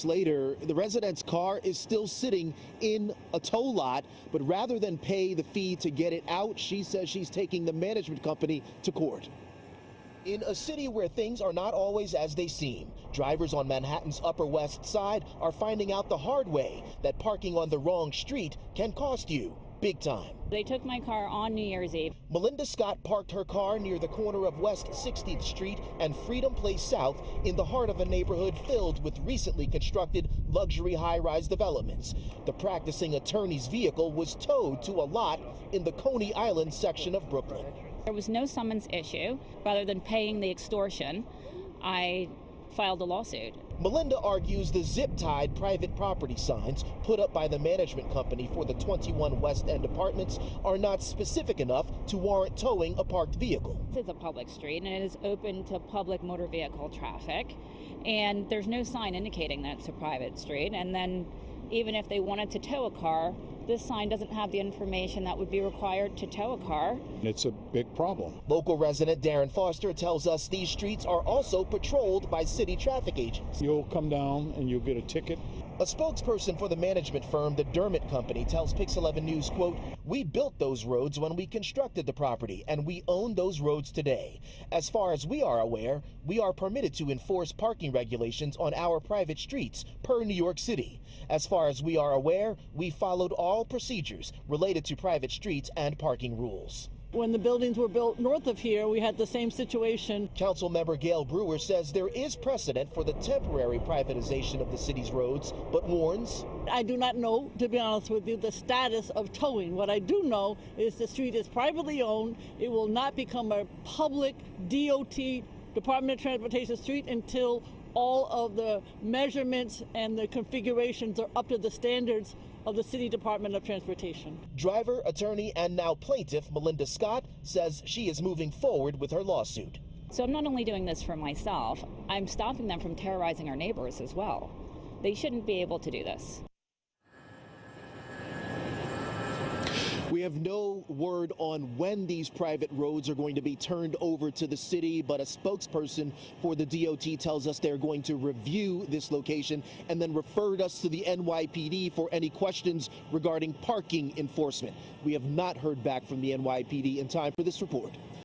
Later, the resident's car is still sitting in a tow lot, but rather than pay the fee to get it out, she says she's taking the management company to court. In a city where things are not always as they seem, drivers on Manhattan's Upper West Side are finding out the hard way that parking on the wrong street can cost you big time. They took my car on New Year's Eve. Melinda Scott parked her car near the corner of West 60th Street and Freedom Place South in the heart of a neighborhood filled with recently constructed luxury high-rise developments. The practicing attorney's vehicle was towed to a lot in the Coney Island section of Brooklyn. There was no summons issue. Rather than paying the extortion, I filed a lawsuit. Melinda argues the zip-tied private property signs put up by the management company for the 21 West End apartments are not specific enough to warrant towing a parked vehicle. This is a public street and it is open to public motor vehicle traffic, and there's no sign indicating that it's a private street. And then even if they wanted to tow a car, this sign doesn't have the information that would be required to tow a car. It's a big problem. Local resident Darren Foster tells us these streets are also patrolled by city traffic agents. You'll come down and you'll get a ticket. A spokesperson for the management firm, the Dermott Company, tells Pix 11 News, quote, "We built those roads when we constructed the property, and we own those roads today. As far as we are aware, we are permitted to enforce parking regulations on our private streets per New York City. As far as we are aware, we followed all procedures related to private streets and parking rules." When the buildings were built north of here, we had the same situation. Council member Gail Brewer says there is precedent for the temporary privatization of the city's roads, but warns, I do not know, to be honest with you, the status of towing. What I do know is the street is privately owned. It will not become a public DOT, Department of Transportation street, until all of the measurements and the configurations are up to the standards of the City Department of Transportation. Driver, attorney, and now plaintiff Melinda Scott says she is moving forward with her lawsuit. So I'm not only doing this for myself, I'm stopping them from terrorizing our neighbors as well. They shouldn't be able to do this. We have no word on when these private roads are going to be turned over to the city, but a spokesperson for the DOT tells us they're going to review this location and then referred us to the NYPD for any questions regarding parking enforcement. We have not heard back from the NYPD in time for this report.